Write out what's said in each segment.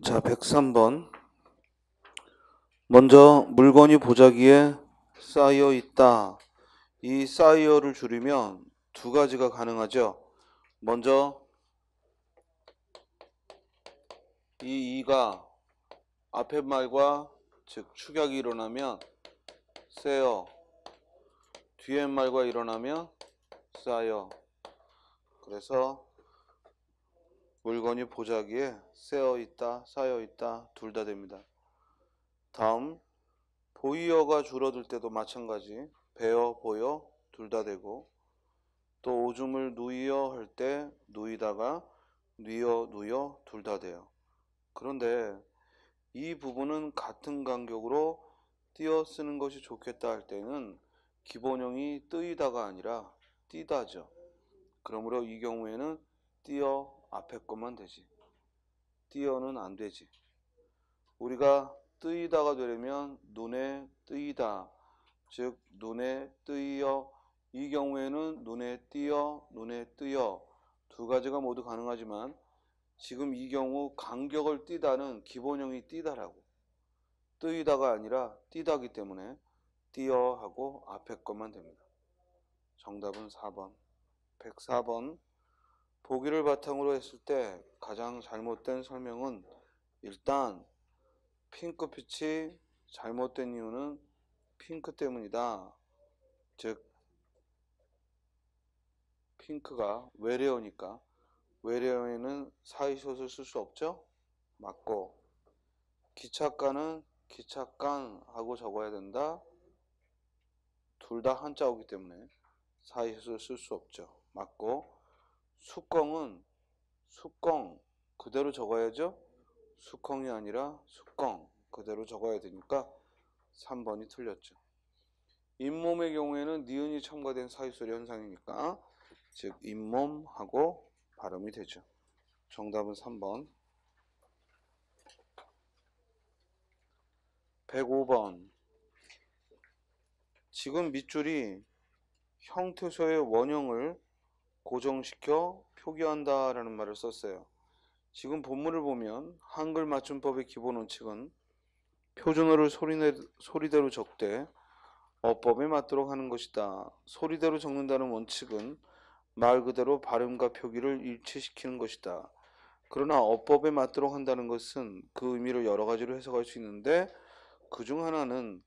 자, 103번. 먼저 물건이 보자기에 쌓여 있다. 이 쌓여를 줄이면 두 가지가 가능하죠. 먼저 이 2가 앞에 말과 즉 축약이 일어나면 쌓여, 뒤에 말과 일어나면 쌓여. 그래서 물건이 보자기에 쌓여 있다, 쌓여 있다 둘 다 됩니다. 다음 보이어가 줄어들 때도 마찬가지. 베어, 보여 둘 다 되고, 또 오줌을 누이어 할 때 누이다가 누여, 누여 둘 다 돼요. 그런데 이 부분은 같은 간격으로 띄어 쓰는 것이 좋겠다 할 때는 기본형이 뜨이다가 아니라 띄다죠. 그러므로 이 경우에는 띄어 앞에 것만 되지, 띄어는 안 되지. 우리가 뜨이다가 되려면 눈에 뜨이다, 즉 눈에 뜨이어, 이 경우에는 눈에 띄어, 눈에 뜨여 두 가지가 모두 가능하지만 지금 이 경우 간격을 띄다는 기본형이 띄다라고, 뜨이다가 아니라 띄다기 때문에 띄어 하고 앞에 것만 됩니다. 정답은 4번. 104번. 보기를 바탕으로 했을 때 가장 잘못된 설명은 일단 핑크빛이 잘못된 이유는 핑크 때문이다. 즉 핑크가 외래어니까 외래어에는 사이숏을 쓸 수 없죠. 맞고, 기찻가는 기찻간 하고 적어야 된다. 둘 다 한자어기 때문에 사이숏을 쓸 수 없죠. 맞고, 숙껑은 숙껑 그대로 적어야죠. 숙컹이 아니라 숙껑 그대로 적어야 되니까 3번이 틀렸죠. 잇몸의 경우에는 니은이 첨가된 사이소리 현상이니까 즉 잇몸하고 발음이 되죠. 정답은 3번. 105번. 지금 밑줄이 형태소의 원형을 고정시켜 표기한다 라는 말을 썼어요. 지금 본문을 보면 한글 맞춤법의 기본 원칙은 표준어를 소리대로 적되 어법에 맞도록 하는 것이다. 소리대로 적는다는 원칙은 말 그대로 발음과 표기를 일치시키는 것이다. 그러나 어법에 맞도록 한다는 것은 그 의미를 여러 가지로 해석할 수 있는데 그 중 하나는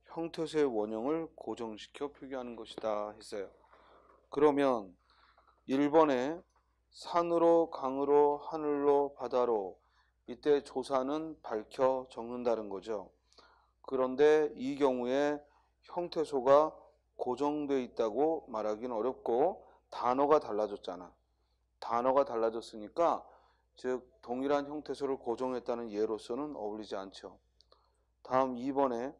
형태소의 원형을 고정시켜 표기하는 것이다 했어요. 그러면 1번에 산으로, 강으로, 하늘로, 바다로, 이때 조사는 밝혀 적는다는 거죠. 그런데 이 경우에 형태소가 고정되어 있다고 말하기는 어렵고 단어가 달라졌잖아. 단어가 달라졌으니까 즉 동일한 형태소를 고정했다는 예로서는 어울리지 않죠. 다음 2번에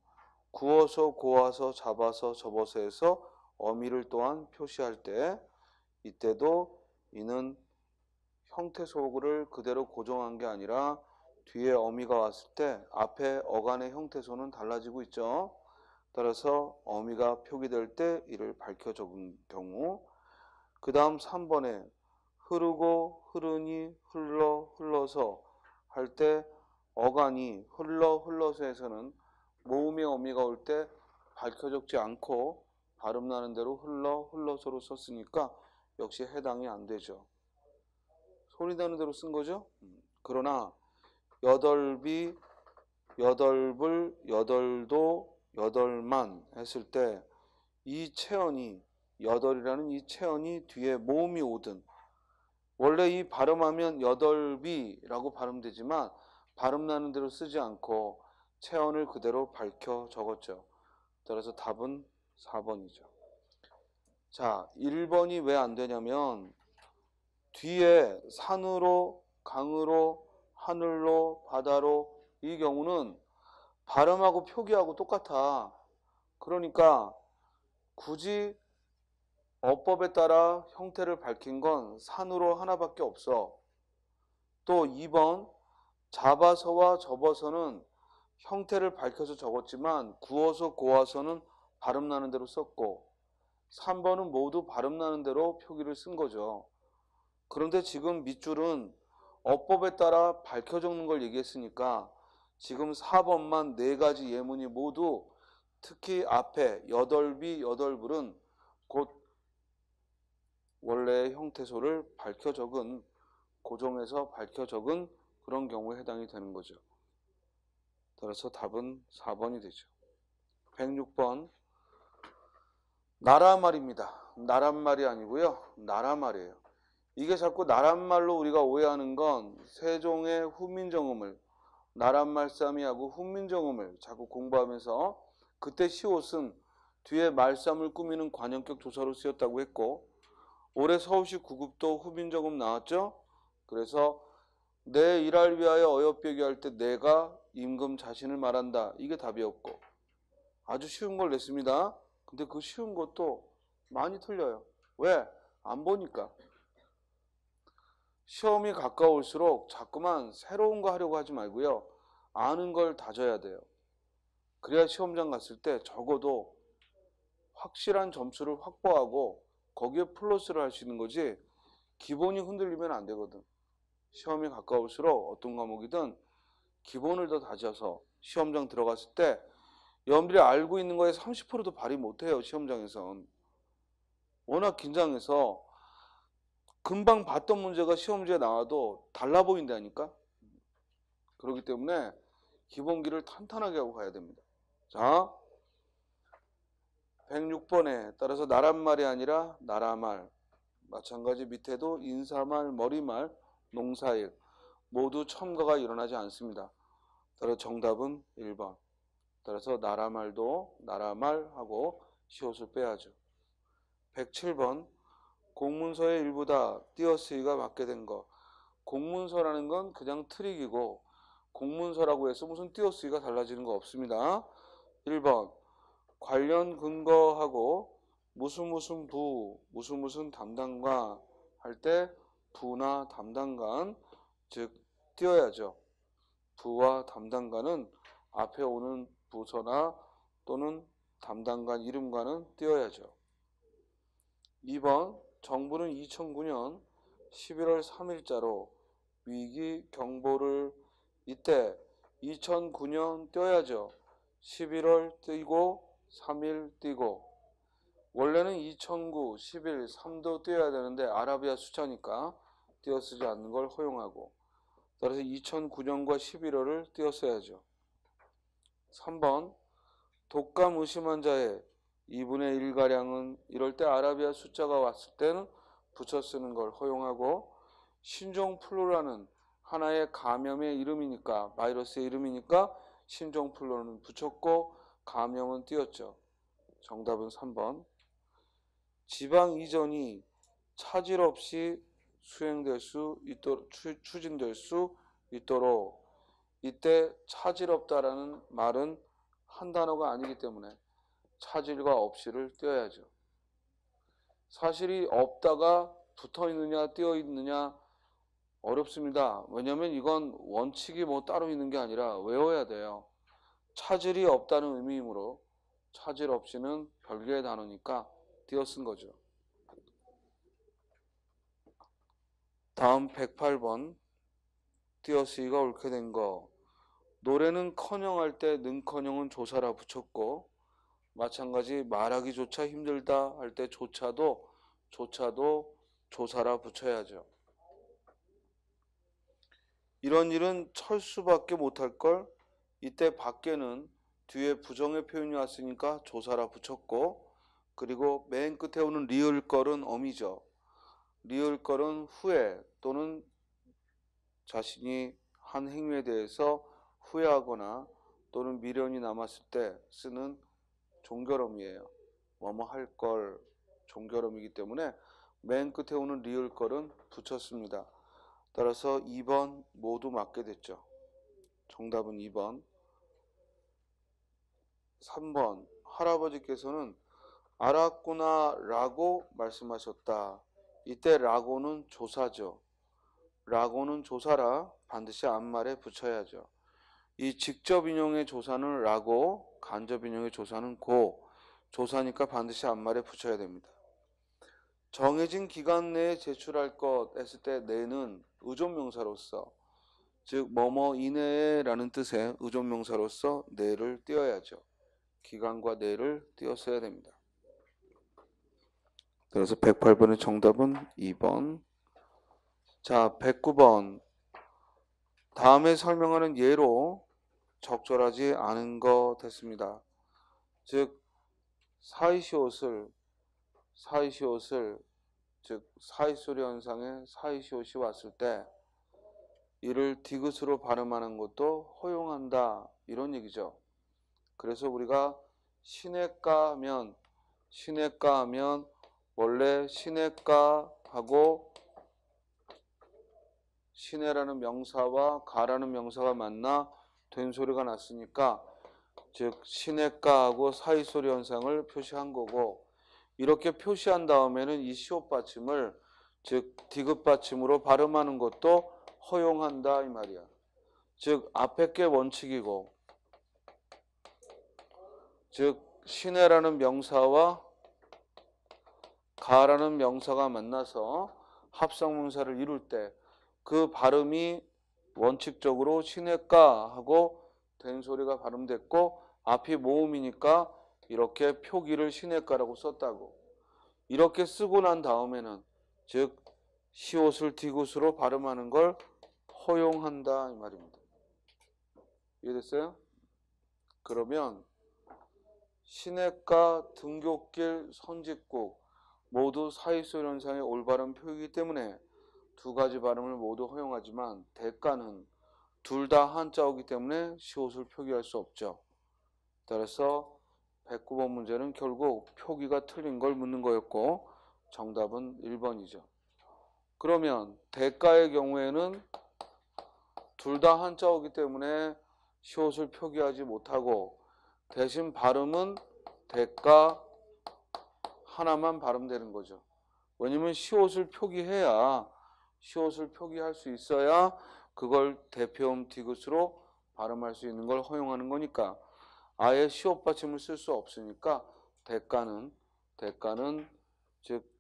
구어서, 고아서, 잡아서, 접어서에서 어미를 또한 표시할 때 이때도 이는 형태소를 그대로 고정한 게 아니라 뒤에 어미가 왔을 때 앞에 어간의 형태소는 달라지고 있죠. 따라서 어미가 표기될 때 이를 밝혀 적은 경우, 그 다음 3번에 흐르고, 흐르니, 흘러, 흘러서 할 때 어간이 흘러, 흘러서에서는 모음의 어미가 올 때 밝혀 적지 않고 발음 나는 대로 흘러, 흘러서로 썼으니까 역시 해당이 안 되죠. 소리 나는 대로 쓴 거죠. 그러나 여덟비, 여덟불, 여덟도, 여덟만 했을 때 이 체언이, 여덟이라는 이 체언이 뒤에 모음이 오든, 원래 이 발음하면 여덟비라고 발음되지만 발음 나는 대로 쓰지 않고 체언을 그대로 밝혀 적었죠. 따라서 답은 4번이죠. 자, 1번이 왜 안 되냐면 뒤에 산으로, 강으로, 하늘로, 바다로, 이 경우는 발음하고 표기하고 똑같아. 그러니까 굳이 어법에 따라 형태를 밝힌 건 산으로 하나밖에 없어. 또 2번 잡아서와 접어서는 형태를 밝혀서 적었지만 구어서, 고아서는 발음 나는 대로 썼고 3번은 모두 발음 나는 대로 표기를 쓴 거죠. 그런데 지금 밑줄은 어법에 따라 밝혀 적는 걸 얘기했으니까 지금 4번만 4가지 예문이 모두 특히 앞에 여덟비, 여덟불은 곧 원래의 형태소를 밝혀 적은, 고정해서 밝혀 적은 그런 경우에 해당이 되는 거죠. 따라서 답은 4번이 되죠. 106번 나라말입니다. 나란말이 아니고요. 나라말이에요. 이게 자꾸 나란말로 우리가 오해하는 건 세종의 훈민정음을, 나란말 쌈이하고 훈민정음을 자꾸 공부하면서 그때 시옷은 뒤에 말쌈을 꾸미는 관형격 조사로 쓰였다고 했고, 올해 서울시 9급도 훈민정음 나왔죠. 그래서 내 일할 위하여 어여삐기 할 때 내가 임금 자신을 말한다. 이게 답이었고, 아주 쉬운 걸 냈습니다. 근데 그 쉬운 것도 많이 틀려요. 왜? 안 보니까. 시험이 가까울수록 자꾸만 새로운 거 하려고 하지 말고요. 아는 걸 다져야 돼요. 그래야 시험장 갔을 때 적어도 확실한 점수를 확보하고 거기에 플러스를 할 수 있는 거지, 기본이 흔들리면 안 되거든. 시험이 가까울수록 어떤 과목이든 기본을 더 다져서 시험장 들어갔을 때 여러분들이 알고 있는 거에 30%도 발휘 못해요. 시험장에선. 워낙 긴장해서 금방 봤던 문제가 시험지에 나와도 달라 보인다니까. 그렇기 때문에 기본기를 탄탄하게 하고 가야 됩니다. 자, 106번에 따라서 나란말이 아니라 나라말, 마찬가지 밑에도 인사말, 머리말, 농사일 모두 첨가가 일어나지 않습니다. 따라서 정답은 1번. 따라서 나라말도 나라말하고 시옷을 빼야죠. 107번 공문서의 일부다 띄어쓰기가 맞게 된 거. 공문서라는 건 그냥 트릭이고 공문서라고 해서 무슨 띄어쓰기가 달라지는 거 없습니다. 1번 관련 근거하고 무슨 무슨 부, 무슨 무슨 담당과 할 때 부나 담당관, 즉 띄어야죠. 부와 담당관은 앞에 오는 부서나 또는 담당관 이름과는 띄어야죠. 2번 정부는 2009년 11월 3일자로 위기 경보를, 이때 2009년 띄어야죠. 11월 띄고 3일 띄고, 원래는 2009, 11, 3도 띄어야 되는데 아라비아 숫자니까 띄어 쓰지 않는 걸 허용하고, 따라서 2009년과 11월을 띄어 써야죠. 3번 독감 의심한 자의 2분의 1가량은, 이럴 때 아라비아 숫자가 왔을 때는 붙여 쓰는 걸 허용하고, 신종플루라는 하나의 감염의 이름이니까, 바이러스의 이름이니까 신종플루는 붙였고 감염은 띄었죠. 정답은 3번. 지방 이전이 차질 없이 수행될 수 있도록, 추진될 수 있도록, 이때 차질 없다라는 말은 한 단어가 아니기 때문에 차질과 없이를 띄어야죠. 사실이 없다가 붙어 있느냐 띄어 있느냐 어렵습니다. 왜냐면 이건 원칙이 뭐 따로 있는 게 아니라 외워야 돼요. 차질이 없다는 의미이므로 차질 없이는 별개의 단어니까 띄어 쓴 거죠. 다음 108번 띄어쓰기가 옳게 된 거. 노래는 커녕 할 때 능커녕은 조사라 붙였고, 마찬가지 말하기조차 힘들다 할 때 조차도 조사라 붙여야죠. 이런 일은 철수밖에 못할 걸, 이때 밖에는 뒤에 부정의 표현이 왔으니까 조사라 붙였고, 그리고 맨 끝에 오는 리을 걸은 어미죠. 리을 걸은 후회 또는 자신이 한 행위에 대해서 후회하거나 또는 미련이 남았을 때 쓰는 종결어미예요. 뭐뭐 할 걸 종결어미이기 때문에 맨 끝에 오는 리을 걸은 붙였습니다. 따라서 2번 모두 맞게 됐죠. 정답은 2번. 3번 할아버지께서는 알았구나 라고 말씀하셨다. 이때 라고는 조사죠. 라고는 조사라 반드시 앞말에 붙여야죠. 이 직접 인용의 조사는 라고, 간접 인용의 조사는 고, 조사니까 반드시 앞말에 붙여야 됩니다. 정해진 기간 내에 제출할 것 했을 때 내는 의존명사로서, 즉 뭐뭐 이내에라는 뜻의 의존명사로서 내를 띄어야죠. 기간과 내를 띄었어야 됩니다. 그래서 108번의 정답은 2번. 자, 109번. 다음에 설명하는 예로 적절하지 않은 것 됐습니다. 즉 사이시옷을 즉 사이소리 현상에 사이시옷이 왔을 때 이를 디귿으로 발음하는 것도 허용한다, 이런 얘기죠. 그래서 우리가 시냇가 하면 원래 시냇가하고 시내라는 명사와 가라는 명사가 만나 된 소리가 났으니까, 즉 시냇가하고 사이소리 현상을 표시한 거고, 이렇게 표시한 다음에는 이 시옷 받침을 즉 디귿 받침으로 발음하는 것도 허용한다, 이 말이야. 즉 앞에 게 원칙이고, 즉 시내라는 명사와 가라는 명사가 만나서 합성문사를 이룰 때 그 발음이 원칙적으로 시냇가 하고 된 소리가 발음됐고, 앞이 모음이니까 이렇게 표기를 시냇가라고 썼다고. 이렇게 쓰고 난 다음에는 즉 시옷을 디귿으로 발음하는 걸 허용한다, 이 말입니다. 이해됐어요? 그러면 시냇가, 등굣길, 선짓국 모두 사이소리 현상의 올바른 표기이기 때문에 두 가지 발음을 모두 허용하지만 대가는 둘 다 한자어이기 때문에 시옷을 표기할 수 없죠. 따라서 109번 문제는 결국 표기가 틀린 걸 묻는 거였고 정답은 1번이죠. 그러면 대가의 경우에는 둘 다 한자어이기 때문에 시옷을 표기하지 못하고 대신 발음은 대가 하나만 발음되는 거죠. 왜냐면 시옷을 표기할 수 있어야 그걸 대표음 디귿으로 발음할 수 있는 걸 허용하는 거니까, 아예 시옷 받침을 쓸 수 없으니까 대가는 즉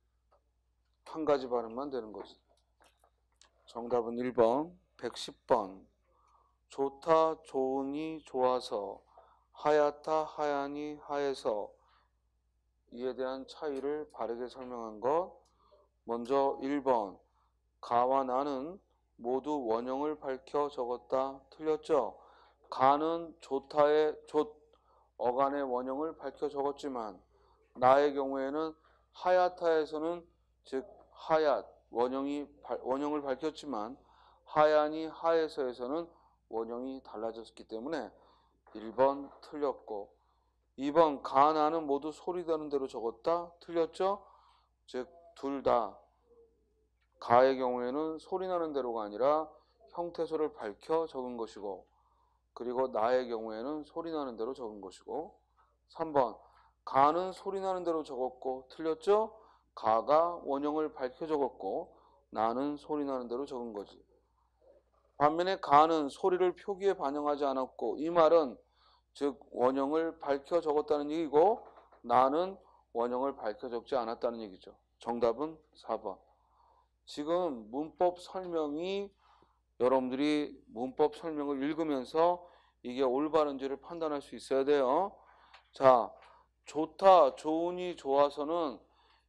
한 가지 발음만 되는 거죠. 정답은 1번. 110번. 좋다, 좋으니, 좋아서, 하얗다, 하얀이, 하에서, 이에 대한 차이를 바르게 설명한 것. 먼저 1번. 가와 나는 모두 원형을 밝혀 적었다. 틀렸죠? 가는 좋다의 어간의 원형을 밝혀 적었지만, 나의 경우에는 하얗다에서는 즉 하얗 원형을 밝혔지만, 하얀이 하에서에서는 원형이 달라졌기 때문에 1번 틀렸고, 2번 가 나는 모두 소리 나는 대로 적었다. 틀렸죠? 즉 둘 다 가의 경우에는 소리 나는 대로가 아니라 형태소를 밝혀 적은 것이고, 그리고 나의 경우에는 소리 나는 대로 적은 것이고, 3번 가는 소리 나는 대로 적었고, 틀렸죠? 가가 원형을 밝혀 적었고 나는 소리 나는 대로 적은 거지. 반면에 가는 소리를 표기에 반영하지 않았고, 이 말은 즉 원형을 밝혀 적었다는 얘기고, 나는 원형을 밝혀 적지 않았다는 얘기죠. 정답은 4번. 지금 문법 설명이, 여러분들이 문법 설명을 읽으면서 이게 올바른지를 판단할 수 있어야 돼요. 자, 좋다, 좋으니, 좋아서는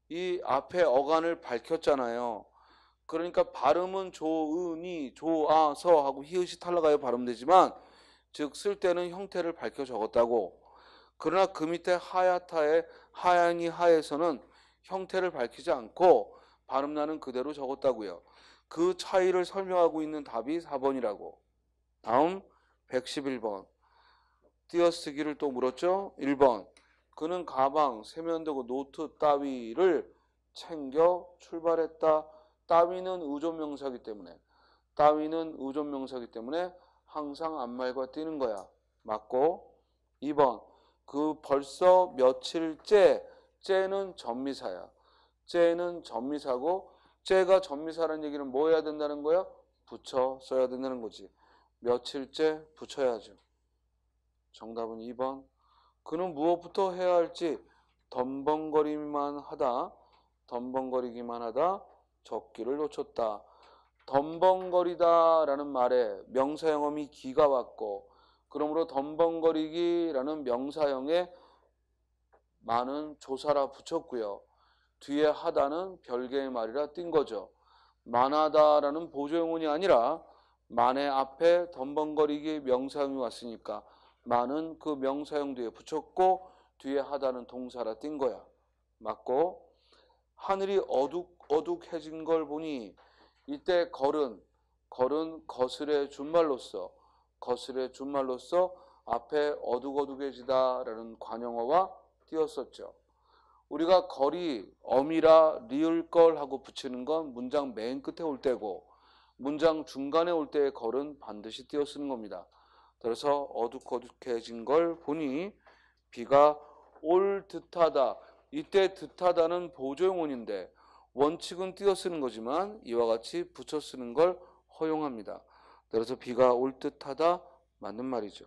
이 앞에 어간을 밝혔잖아요. 그러니까 발음은 좋으니, 좋아서 하고 히읗이 탈락하여 발음되지만, 즉 쓸 때는 형태를 밝혀 적었다고. 그러나 그 밑에 하얗다의 하얀이 하에서는 형태를 밝히지 않고 발음나는 그대로 적었다고요. 그 차이를 설명하고 있는 답이 4번이라고. 다음 111번. 띄어쓰기를 또 물었죠. 1번. 그는 가방, 세면도구, 노트 따위를 챙겨 출발했다. 따위는 의존명사이기 때문에 항상 앞말과 띄는 거야. 맞고. 2번. 그 벌써 며칠째, 째는 전미사야. 째는 전미사고, 째가 전미사라는 얘기는 뭐 해야 된다는 거야? 붙여 써야 된다는 거지. 며칠째 붙여야죠. 정답은 2번. 그는 무엇부터 해야 할지 덤벙거리기만 하다. 덤벙거리기만 하다 적기를 놓쳤다. 덤벙거리다라는 말에 명사형음이 기가 왔고 그러므로 덤벙거리기라는 명사형에 많은 조사라 붙였고요. 뒤에 하다는 별개의 말이라 띈 거죠. 만하다라는 보조용문이 아니라 만의 앞에 덤벙거리기 명사형이 왔으니까 만은 그 명사형 뒤에 붙였고 뒤에 하다는 동사라 띈 거야. 맞고 하늘이 어둑어둑해진 걸 보니 이때 걸은 거슬의 준말로서 앞에 어둑어둑해지다라는 관용어와 띄었었죠. 우리가 거리 어미라 리을걸 하고 붙이는 건 문장 맨 끝에 올 때고 문장 중간에 올 때의 걸은 반드시 띄어 쓰는 겁니다. 그래서 어둑어둑해진 걸 보니 비가 올 듯하다. 이때 듯하다는 보조용어인데 원칙은 띄어 쓰는 거지만 이와 같이 붙여 쓰는 걸 허용합니다. 그래서 비가 올 듯하다 맞는 말이죠.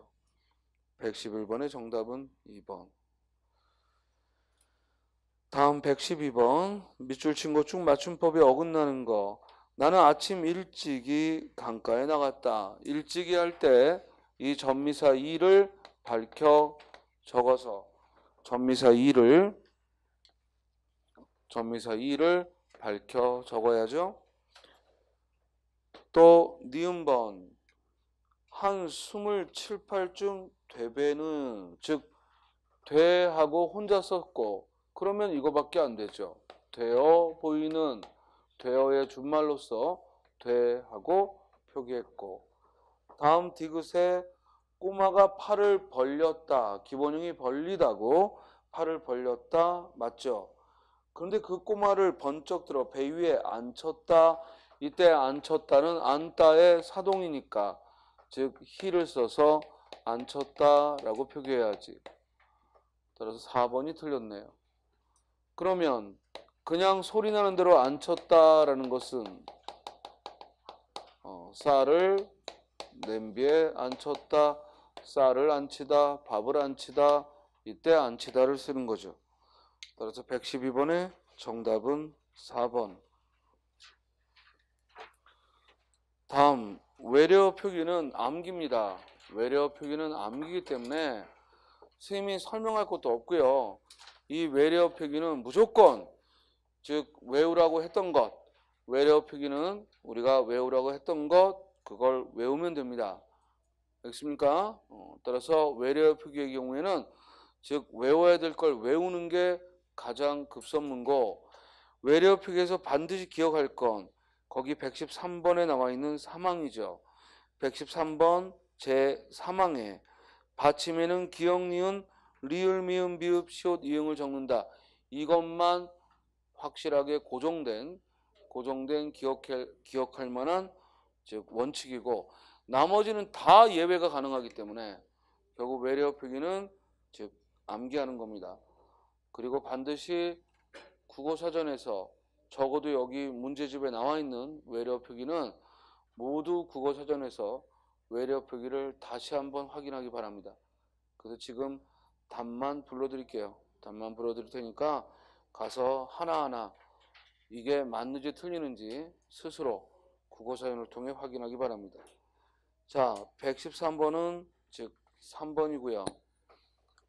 111번의 정답은 2번. 다음 112번. 밑줄 친 것 중 맞춤법에 어긋나는 거. 나는 아침 일찍이 강가에 나갔다. 일찍이 할 때 이 전미사 이를 밝혀 적어서 전미사 이를 밝혀 적어야죠. 또 니은번 한 27, 8중 되배는 즉 되하고 혼자 썼고 그러면 이거밖에 안 되죠. 되어 보이는 되어의 준말로서 되하고 표기했고 다음 디귿에 꼬마가 팔을 벌렸다. 기본형이 벌리다고 팔을 벌렸다. 맞죠? 그런데 그 꼬마를 번쩍 들어 배 위에 앉혔다. 이때 앉혔다는 앉다의 사동이니까 즉 히를 써서 앉혔다라고 표기해야지. 따라서 4번이 틀렸네요. 그러면 그냥 소리나는 대로 앉혔다라는 것은 쌀을 냄비에 앉혔다, 쌀을 앉히다, 밥을 앉히다, 이때 앉히다를 쓰는 거죠. 따라서 112번의 정답은 4번. 다음 외래어 표기는 암기입니다. 외래어 표기는 암기이기 때문에 선생님이 설명할 것도 없고요. 이 외래어 표기는 무조건 즉 외우라고 했던 것, 외래어 표기는 우리가 외우라고 했던 것 그걸 외우면 됩니다. 알겠습니까? 따라서 외래어 표기의 경우에는 즉 외워야 될 걸 외우는 게 가장 급선무고 외래어 표기에서 반드시 기억할 건 거기 113번에 나와 있는 사망이죠. 113번 제3항에 받침에는 기역, 니은, 리을, 미음, 비읍, 시옷, 이응을 적는다. 이것만 확실하게 고정된 기억할 만한 즉 원칙이고 나머지는 다 예외가 가능하기 때문에 결국 외래어 표기는 즉 암기하는 겁니다. 그리고 반드시 국어사전에서 적어도 여기 문제집에 나와 있는 외래어 표기는 모두 국어사전에서 외래어 표기를 다시 한번 확인하기 바랍니다. 그래서 지금 답만 불러드릴게요. 답만 불러드릴 테니까 가서 하나하나 이게 맞는지 틀리는지 스스로 국어사전을 통해 확인하기 바랍니다. 자, 113번은 즉 3번이고요.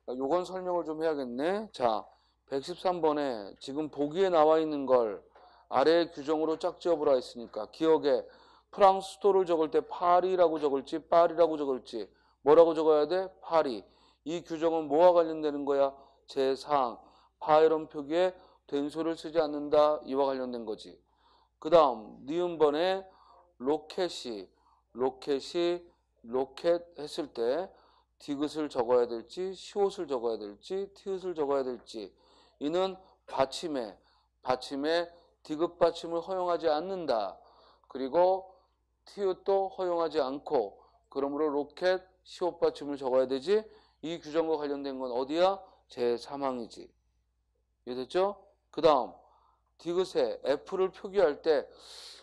요건 설명을 좀 해야겠네. 자, 113번에 지금 보기에 나와 있는 걸 아래 규정으로 짝지어보라 했으니까 기억에 프랑스 수도를 적을 때 파리라고 적을지 파리라고 적을지 뭐라고 적어야 돼? 파리. 이 규정은 뭐와 관련되는 거야? 제4항 파이런 표기에 된소를 쓰지 않는다. 이와 관련된 거지. 그 다음 니은번에 로켓 했을 때 디귿을 적어야 될지 시옷을 적어야 될지 티읕을 적어야 될지 이는 받침에 디귿 받침을 허용하지 않는다. 그리고 티읕도 허용하지 않고 그러므로 로켓 시옷 받침을 적어야 되지. 이 규정과 관련된 건 어디야? 제3항이지. 이해됐죠? 그 다음 디귿에 F를 표기할 때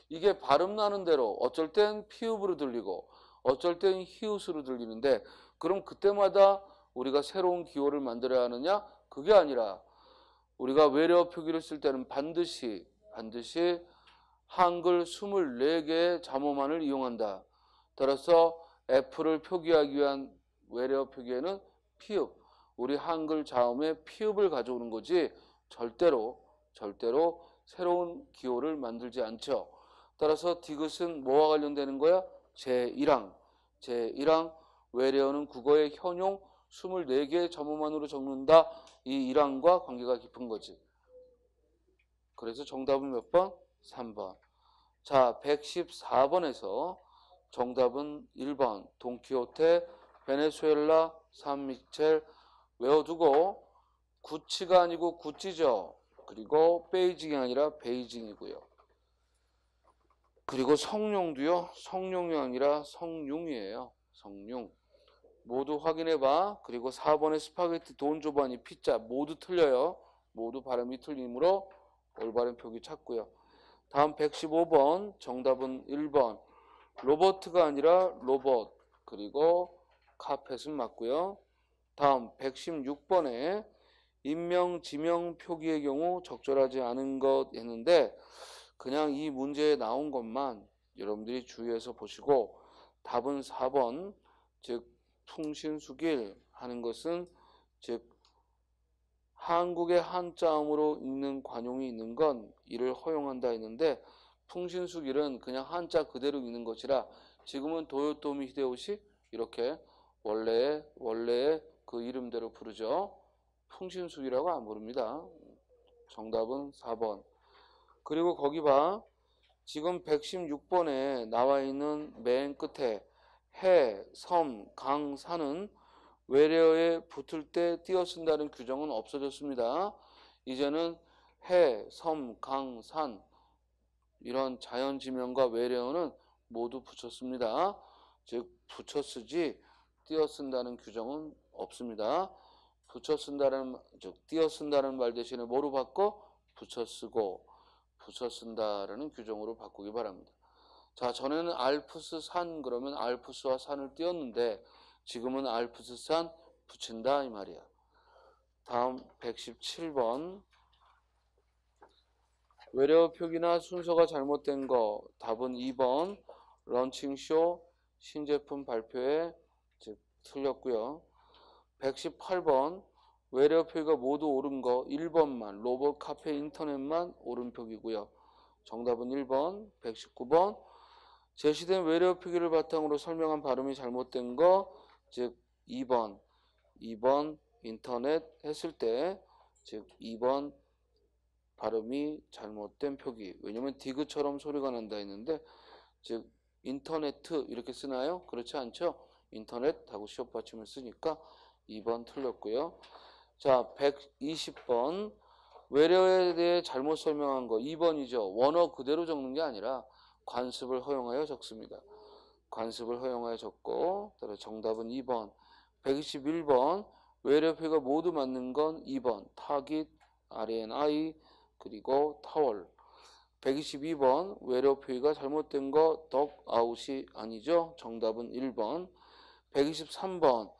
이게 발음 나는 대로 어쩔 땐 피읍으로 들리고 어쩔 땐 히읗으로 들리는데 그럼 그때마다 우리가 새로운 기호를 만들어야 하느냐? 그게 아니라 우리가 외래어 표기를 쓸 때는 반드시 한글 24개의 자모만을 이용한다. 따라서 F를 표기하기 위한 외래어 표기에는 피읍, 우리 한글 자음에 피읍을 가져오는 거지 절대로 새로운 기호를 만들지 않죠. 따라서 디귿은 뭐와 관련되는 거야? 제1항 외래어는 국어의 현용 24개의 자모만으로 적는다. 이 1항과 관계가 깊은 거지. 그래서 정답은 몇 번? 3번. 자, 114번에서 정답은 1번 돈키호테, 베네수엘라, 산미첼 외워두고 구치가 아니고 구찌죠. 그리고 베이징이 아니라 베이징이고요. 그리고 성룡도요. 성룡이 아니라 성룡이에요. 성룡. 모두 확인해봐. 그리고 4번의 스파게티, 돈조바니, 피자 모두 틀려요. 모두 발음이 틀리므로 올바른 표기 찾고요. 다음 115번 정답은 1번 로버트가 아니라 로봇, 그리고 카펫은 맞고요. 다음 116번에 인명, 지명 표기의 경우 적절하지 않은 것 했는데 그냥 이 문제에 나온 것만 여러분들이 주의해서 보시고 답은 4번 즉 풍신수길 하는 것은 즉 한국의 한자음으로 읽는 관용이 있는 건 이를 허용한다 했는데 풍신수길은 그냥 한자 그대로 읽는 것이라 지금은 도요토미 히데요시 이렇게 원래의 그 이름대로 부르죠. 풍신수길이라고 안 부릅니다. 정답은 4번. 그리고 거기 봐. 지금 116번에 나와 있는 맨 끝에 해, 섬, 강, 산은 외래어에 붙을 때 띄어 쓴다는 규정은 없어졌습니다. 이제는 해, 섬, 강, 산 이런 자연 지명과 외래어는 모두 붙였습니다. 즉 붙여 쓰지 띄어 쓴다는 규정은 없습니다. 붙여 쓴다는 즉 띄어 쓴다는 말 대신에 뭐로 바꿔? 붙여 쓰고 붙여 쓴다라는 규정으로 바꾸기 바랍니다. 자, 전에는 알프스 산 그러면 알프스와 산을 띄었는데 지금은 알프스 산 붙인다 이 말이야. 다음 117번 외래어 표기나 순서가 잘못된 거 답은 2번 런칭쇼 신제품 발표에 즉 틀렸고요. 118번 외래어 표기가 모두 옳은 거 1번만 로봇, 카페, 인터넷만 옳은 표기고요. 정답은 1번. 119번 제시된 외래어 표기를 바탕으로 설명한 발음이 잘못된 거 즉 2번 인터넷 했을 때 즉 2번 발음이 잘못된 표기. 왜냐면 디귿처럼 소리가 난다 했는데 즉 인터넷 이렇게 쓰나요? 그렇지 않죠? 인터넷하고 시옷 받침을 쓰니까 2번 틀렸고요. 자, 120번 외래어에 대해 잘못 설명한 거 2번이죠. 원어 그대로 적는 게 아니라 관습을 허용하여 적습니다. 관습을 허용하여 적고 따라 정답은 2번. 121번 외래어 표기가 모두 맞는 건 2번 타깃, RNI 그리고 타월. 122번 외래어 표기가 잘못된 거 덕, 아웃이 아니죠. 정답은 1번. 123번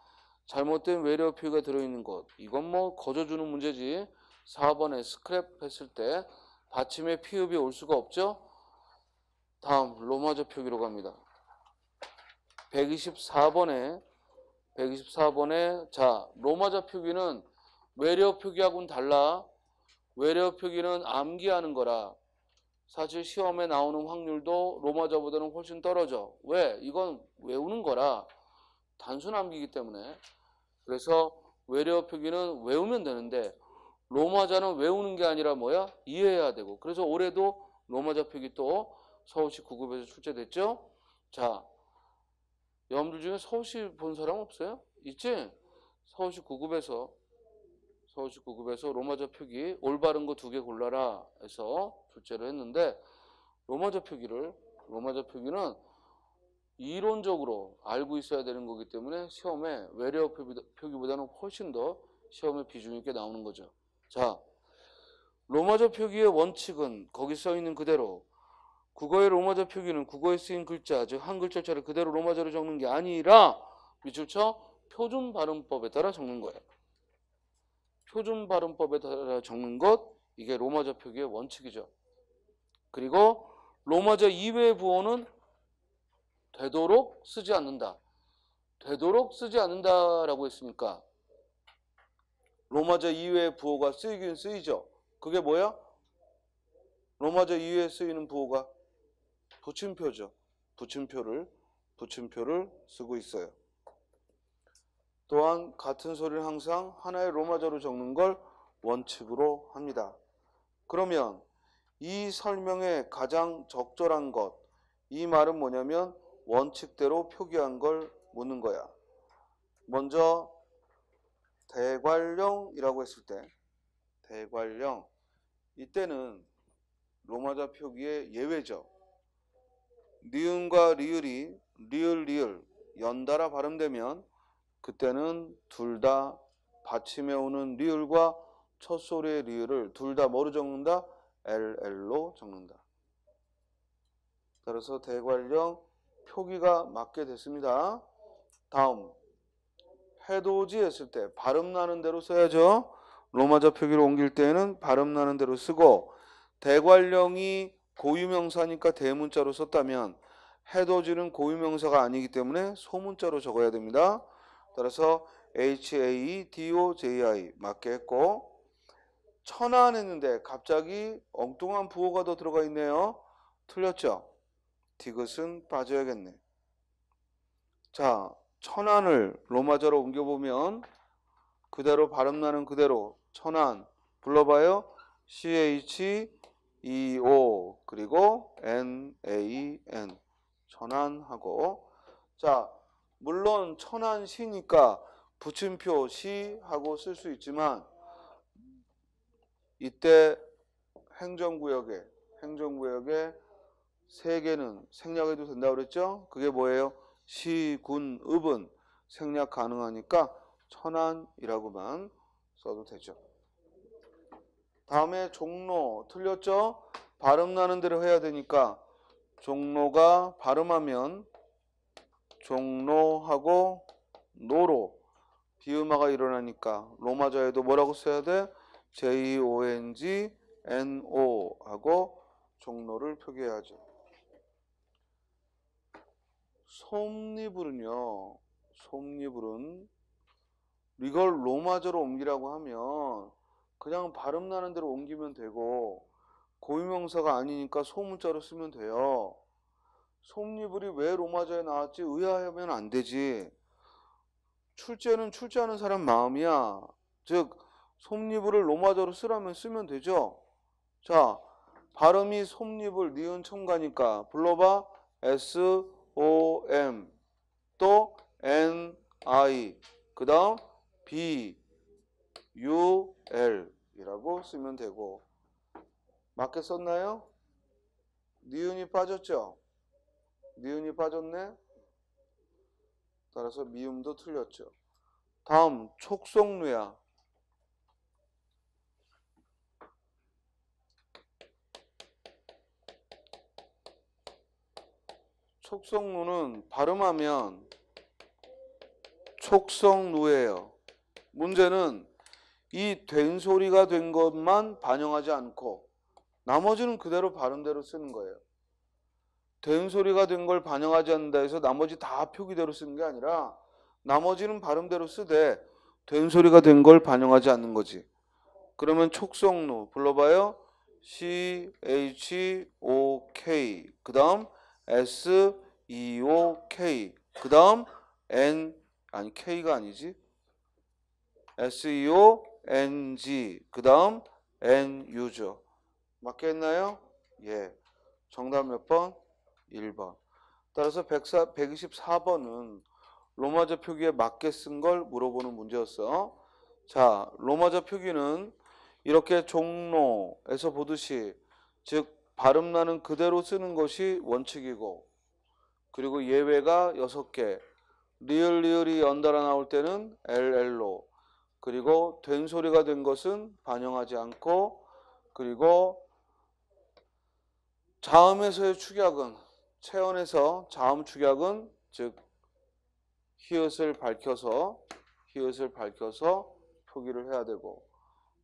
잘못된 외래어 표기가 들어있는 것 이건 뭐 거저주는 문제지. 4번에 스크랩 했을 때 받침에 피읍이 올 수가 없죠. 다음 로마저 표기로 갑니다. 124번에 자 로마저 표기는 외래어 표기하고는 달라. 외래어 표기는 암기하는 거라 사실 시험에 나오는 확률도 로마저보다는 훨씬 떨어져. 왜? 이건 외우는 거라 단순 암기이기 때문에. 그래서 외래어 표기는 외우면 되는데 로마자는 외우는 게 아니라 뭐야? 이해해야 되고. 그래서 올해도 로마자 표기 또 서울시 9급에서 출제됐죠. 자, 여러분들 중에 서울시 본 사람 없어요? 있지? 서울시 9급에서 로마자 표기 올바른 거 2개 골라라 해서 출제를 했는데 로마자 표기는 이론적으로 알고 있어야 되는 거기 때문에 시험에 외래어 표기보다는 훨씬 더 시험에 비중 있게 나오는 거죠. 자, 로마자 표기의 원칙은 거기 써 있는 그대로 국어의 로마자 표기는 국어에 쓰인 글자 즉 한 글자를 그대로 로마자로 적는 게 아니라 밑줄 쳐 표준 발음법에 따라 적는 거예요. 표준 발음법에 따라 적는 것, 이게 로마자 표기의 원칙이죠. 그리고 로마자 이외의 부호는 되도록 쓰지 않는다. 되도록 쓰지 않는다라고 했으니까 로마자 이외의 부호가 쓰이긴 쓰이죠. 그게 뭐야? 로마자 이외에 쓰이는 부호가 붙임표죠. 붙임표를 쓰고 있어요. 또한 같은 소리를 항상 하나의 로마자로 적는 걸 원칙으로 합니다. 그러면 이 설명의 가장 적절한 것, 이 말은 뭐냐면 원칙대로 표기한 걸 묻는 거야. 먼저 대괄령이라고 했을 때 대괄령, 이때는 로마자 표기의 예외죠. 니은과 리을이 리을 연달아 발음되면 그때는 둘 다 받침에 오는 리을과 첫 소리의 리을을 둘 다 뭐로 적는다? LL로 적는다. 따라서 대괄령 표기가 맞게 됐습니다. 다음, 해돋이 했을 때 발음 나는 대로 써야죠. 로마자 표기로 옮길 때는 발음 나는 대로 쓰고, 대괄령이 고유명사니까 대문자로 썼다면 해돋이는 고유명사가 아니기 때문에 소문자로 적어야 됩니다. 따라서 HADOJI 맞게 했고, 천안 했는데 갑자기 엉뚱한 부호가 더 들어가 있네요. 틀렸죠? 디귿은 빠져야겠네. 자, 천안을 로마자로 옮겨보면 그대로 발음 나는 그대로 천안 불러봐요. CHEO 그리고 NAN 천안하고, 자 물론 천안시니까 붙임표 시 하고 쓸 수 있지만 이때 행정구역에 세 개는 생략해도 된다고 그랬죠? 그게 뭐예요? 시, 군, 읍은 생략 가능하니까 천안이라고만 써도 되죠. 다음에 종로 틀렸죠? 발음 나는 대로 해야 되니까 종로가 발음하면 종로하고 노로 비음화가 일어나니까 로마자에도 뭐라고 써야 돼? JONG NO 하고 종로를 표기해야죠. 솜니불은요, 솜니불은 이걸 로마자로 옮기라고 하면 그냥 발음 나는 대로 옮기면 되고 고유명사가 아니니까 소문자로 쓰면 돼요. 솜니불이 왜 로마자에 나왔지? 의아하면 안 되지. 출제는 출제하는 사람 마음이야. 즉 솜니불을 로마자로 쓰라면 쓰면 되죠. 자, 발음이 솜니불 니은 첨가니까 불러봐. SOM 또 NI 그 다음 BUL 이라고 쓰면 되고, 맞게 썼나요? 니은이 빠졌죠? 니은이 빠졌네? 따라서 미음도 틀렸죠. 다음 촉성루야. 촉성루는 발음하면 촉성루예요. 문제는 이 된 소리가 된 것만 반영하지 않고 나머지는 그대로 발음대로 쓰는 거예요. 된 소리가 된 걸 반영하지 않는다 해서 나머지 다 표기대로 쓰는 게 아니라 나머지는 발음대로 쓰되 된 소리가 된 걸 반영하지 않는 거지. 그러면 촉성루 불러봐요. CHOK 그 다음 SEOK 그 다음 K가 아니지, SEONG 그 다음 NU죠. 맞겠나요? 예. 정답 몇 번? 1번. 따라서 124번은 로마자 표기에 맞게 쓴 걸 물어보는 문제였어. 자, 로마자 표기는 이렇게 종로에서 보듯이 즉 발음 나는 그대로 쓰는 것이 원칙이고, 그리고 예외가 6개, 리을이 연달아 나올 때는 LL로, 그리고 된 소리가 된 것은 반영하지 않고, 그리고 자음에서의 축약은 체언에서 자음 축약은 즉 히읗을 밝혀서 표기를 해야 되고,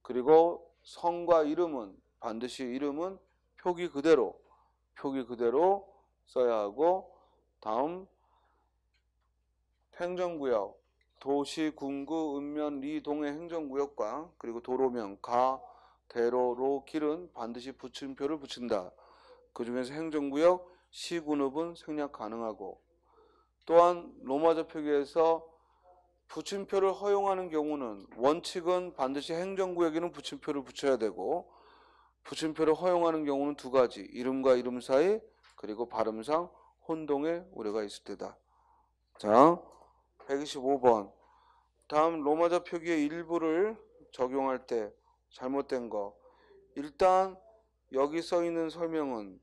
그리고 성과 이름은 반드시 이름은 표기 그대로 써야 하고, 다음 행정구역 도시, 군구, 읍면, 리, 동의 행정구역과 그리고 도로명 가, 대로, 로, 길은 반드시 붙임표를 붙인다. 그 중에서 행정구역 시, 군읍은 생략 가능하고, 또한 로마자 표기에서 붙임표를 허용하는 경우는 원칙은 반드시 행정구역에는 붙임표를 붙여야 되고, 붙임표를 허용하는 경우는 두 가지, 이름과 이름 사이 그리고 발음상 혼동의 우려가 있을 때다. 자, 125번. 다음 로마자 표기의 일부를 적용할 때 잘못된 거. 일단 여기 써 있는 설명은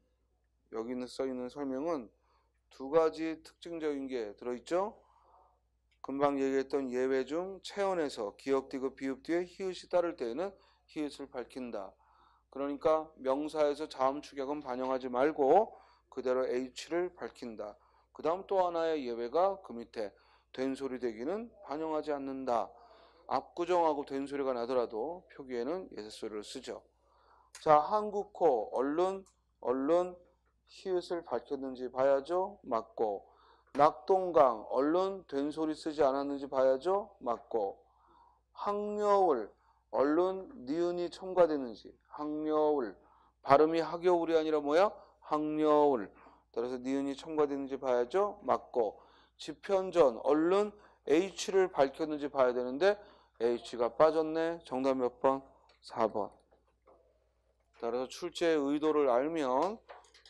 두 가지 특징적인 게 들어있죠. 금방 얘기했던 예외 중 체언에서 기역, 디귿, 비읍 뒤에 히읗이 따를 때에는 히읗을 밝힌다. 그러니까 명사에서 자음 축약은 반영하지 말고 그대로 H를 밝힌다. 그 다음 또 하나의 예외가 그 밑에 된소리 대기는 반영하지 않는다. 압구정하고 된소리가 나더라도 표기에는 예세소리를 쓰죠. 자, 한국호 얼른 히읗을 밝혔는지 봐야죠. 맞고. 낙동강 얼른 된소리 쓰지 않았는지 봐야죠. 맞고. 학여울 얼른 니은이 첨가되는지, 학여울 발음이 학여울이 아니라 뭐야? 학여울. 따라서 니은이 첨가되는지 봐야죠. 맞고. 지편전 얼른 H를 밝혔는지 봐야 되는데 H가 빠졌네. 정답 몇 번? 4번. 따라서 출제의 의도를 알면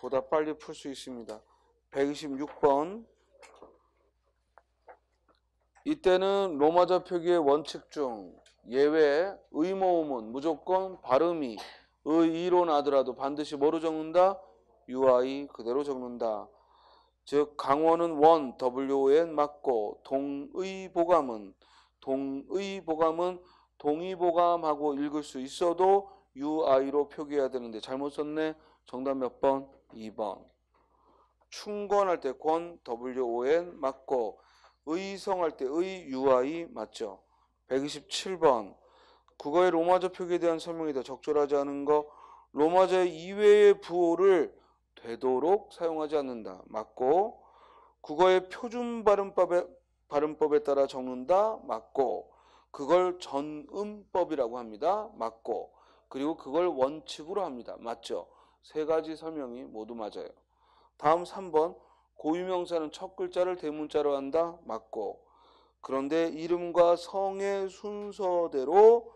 보다 빨리 풀 수 있습니다. 126번. 이때는 로마자 표기의 원칙 중 예외 의모음은 무조건 발음이 의로 나더라도 반드시 뭐로 적는다? UI 그대로 적는다. 즉 강원은 원 WON 맞고, 동의보감은 동의보감하고 읽을 수 있어도 UI로 표기해야 되는데 잘못 썼네. 정답 몇 번? 2번. 충권할 때 권 WON 맞고, 의성할 때 의 UI 맞죠. 127번. 국어의 로마자 표기에 대한 설명이 더 적절하지 않은 거. 로마자 이외의 부호를 되도록 사용하지 않는다. 맞고. 국어의 표준 발음법에 따라 적는다. 맞고. 그걸 전음법이라고 합니다. 맞고. 그리고 그걸 원칙으로 합니다. 맞죠. 세 가지 설명이 모두 맞아요. 다음 3번. 고유명사는 첫 글자를 대문자로 한다. 맞고. 그런데 이름과 성의 순서대로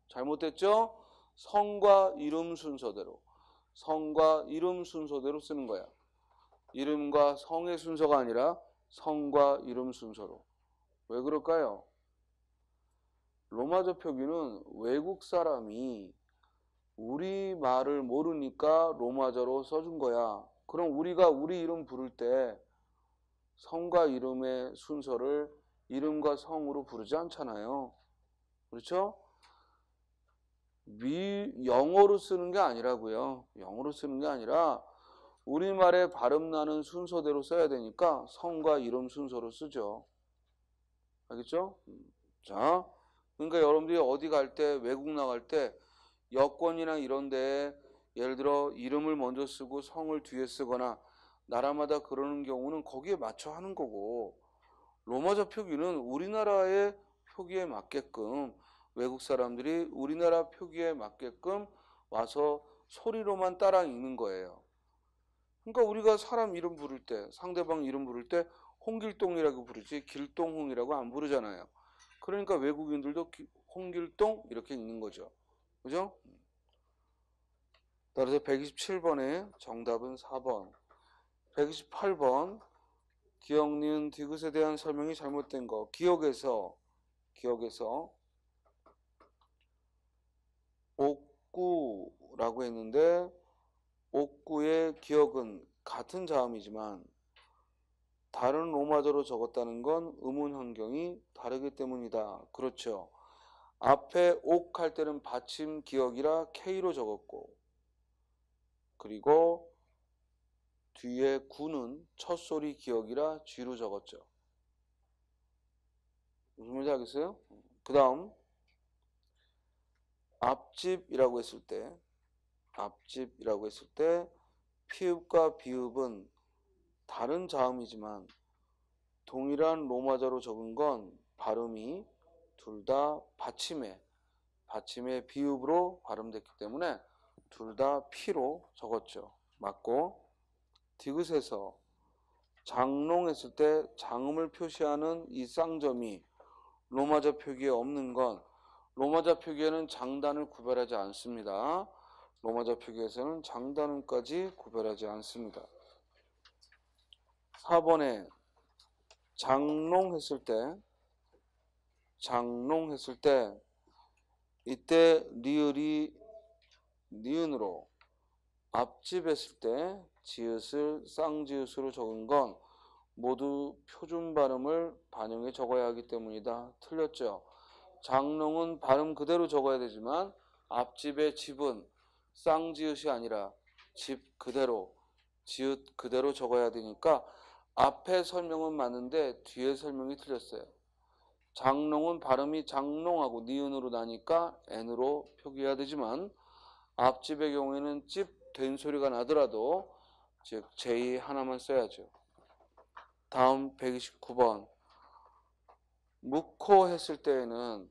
잘못됐죠? 성과 이름 순서대로 쓰는 거야. 이름과 성의 순서가 아니라 성과 이름 순서로. 왜 그럴까요? 로마자 표기는 외국 사람이 우리 말을 모르니까 로마자로 써준 거야. 그럼 우리가 우리 이름 부를 때 성과 이름의 순서를 이름과 성으로 부르지 않잖아요. 그렇죠? 영어로 쓰는 게 아니라고요. 영어로 쓰는 게 아니라 우리말에 발음 나는 순서대로 써야 되니까 성과 이름 순서로 쓰죠. 알겠죠? 자, 그러니까 여러분들이 어디 갈 때, 외국 나갈 때 여권이나 이런 데 예를 들어 이름을 먼저 쓰고 성을 뒤에 쓰거나 나라마다 그러는 경우는 거기에 맞춰 하는 거고, 로마자 표기는 우리나라의 표기에 맞게끔 외국 사람들이 우리나라 표기에 맞게끔 와서 소리로만 따라 읽는 거예요. 그러니까 우리가 사람 이름 부를 때, 상대방 이름 부를 때 홍길동이라고 부르지 길동홍이라고 안 부르잖아요. 그러니까 외국인들도 홍길동 이렇게 읽는 거죠. 그죠? 따라서 127번의 정답은 4번. 128번. 기역, 니은, 디귿에 대한 설명이 잘못된 거. 기역에서 옥구라고 했는데 옥구의 기역은 같은 자음이지만 다른 로마자로 적었다는 건 음운 환경이 다르기 때문이다. 그렇죠. 앞에 옥 할 때는 받침 기역이라 K로 적었고, 그리고 뒤에 구는 첫소리 기역이라 G로 적었죠. 무슨 말인지 알겠어요? 그 다음 앞집이라고 했을 때 피읍과 비읍은 다른 자음이지만 동일한 로마자로 적은 건 발음이 둘 다 받침의 비읍으로 발음됐기 때문에 둘 다 피로 적었죠. 맞고, 디귿에서 장롱했을 때 장음을 표시하는 이 쌍점이 로마자 표기에 없는 건 로마자 표기에는 장단을 구별하지 않습니다. 로마자 표기에서는 장단음까지 구별하지 않습니다. 4번에 장롱했을 때 이때 리을이 니은으로 앞집했을 때 지읒을 쌍지읒으로 적은 건 모두 표준 발음을 반영해 적어야 하기 때문이다. 틀렸죠. 장롱은 발음 그대로 적어야 되지만 앞집의 집은 쌍지읒이 아니라 집 그대로 지읒 그대로 적어야 되니까 앞에 설명은 맞는데 뒤에 설명이 틀렸어요. 장롱은 발음이 장롱하고 니은으로 나니까 n으로 표기해야 되지만 앞집의 경우에는 집 된 소리가 나더라도 즉 j 하나만 써야죠. 다음 129번 묵호 했을 때에는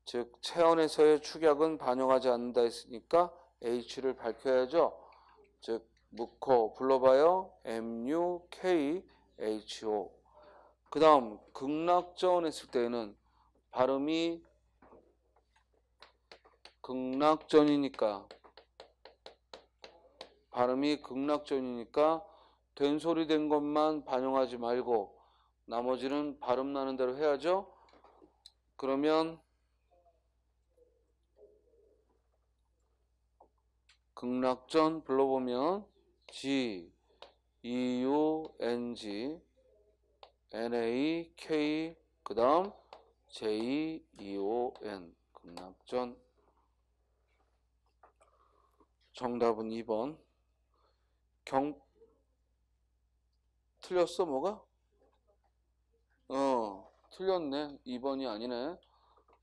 즉 체언에서의 축약은 반영하지 않는다 했으니까 h를 밝혀야죠. 즉 묵호 불러봐요. mukho. 그 다음 극락전 했을 때에는 발음이 극락전이니까 된 소리 된 것만 반영하지 말고 나머지는 발음 나는 대로 해야죠. 그러면 극락전 불러보면 G, E, U, N, G, N, A, K, 그 다음 J, E, O, N. 극락전. 정답은 2번. 틀렸어 뭐가? 틀렸네. 2번이 아니네.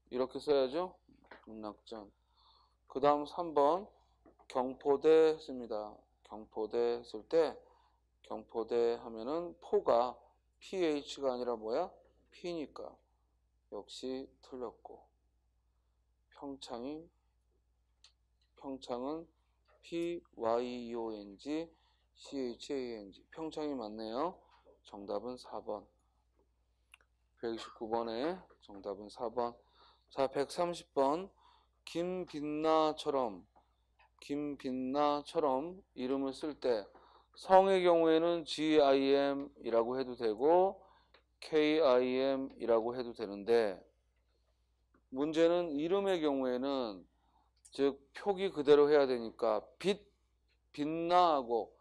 이렇게 써야죠. 극락전. 그 다음 3번 경포대 했습니다. 경포대 했을 때 경포대 하면은 포가 ph가 아니라 뭐야? p니까 역시 틀렸고, 평창은 pyong chang 평창이 맞네요. 정답은 4번. 129번에 정답은 4번. 자, 130번 김빛나처럼 이름을 쓸 때 성의 경우에는 GIM 이라고 해도 되고 KIM 이라고 해도 되는데, 문제는 이름의 경우에는 즉 표기 그대로 해야 되니까 빛나하고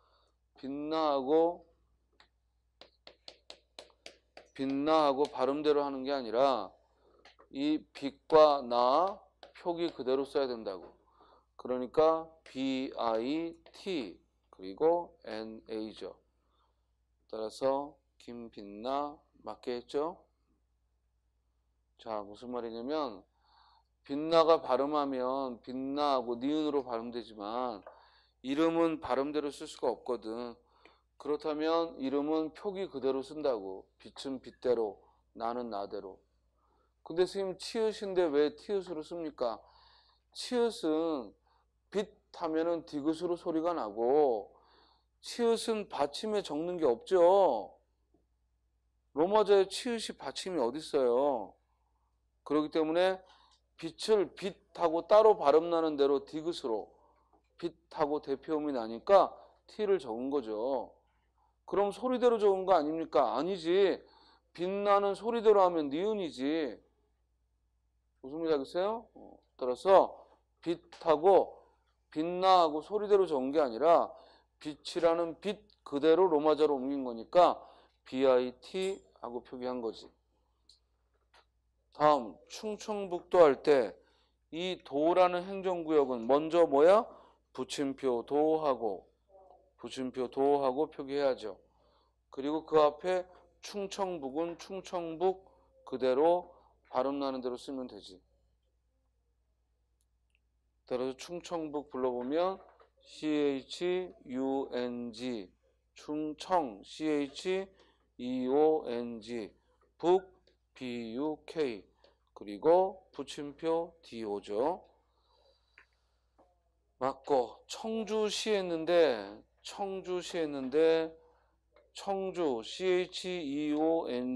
발음대로 하는 게 아니라 이 빛과 나 표기 그대로 써야 된다고. 그러니까 BIT 그리고 NA죠. 따라서 김빛나 맞게 했죠. 자, 무슨 말이냐면 빛나가 발음하면 빛나하고 니은으로 발음되지만 이름은 발음대로 쓸 수가 없거든. 그렇다면 이름은 표기 그대로 쓴다고. 빛은 빛대로, 나는 나대로. 근데 선생님 치읓인데 왜 티읕으로 씁니까? 치읓은 빛 하면은 디귿으로 소리가 나고 치읓은 받침에 적는 게 없죠. 로마자에 치읓이 받침이 어디 있어요? 그렇기 때문에 빛을 빛하고 따로 발음 나는 대로 디귿으로 빛하고 대표음이 나니까 t를 적은 거죠. 그럼 소리대로 적은 거 아닙니까? 아니지. 빛나는 소리대로 하면 니은이지. 무슨 말인지 알겠어요? 따라서 빛하고 빛나하고 소리대로 적은 게 아니라 빛이라는 빛 그대로 로마자로 옮긴 거니까 BIT 하고 표기한 거지. 다음 충청북도 할 때 이 도라는 행정구역은 먼저 뭐야? 붙임표 도하고 표기해야죠. 그리고 그 앞에 충청북은 충청북 그대로 발음 나는 대로 쓰면 되지. 따라서 충청북 불러보면 CHUNG, 충청 CHEONG, 북 BUK, 그리고 붙임표 DO죠. 맞고, 청주시 했는데 청주 CHEONG,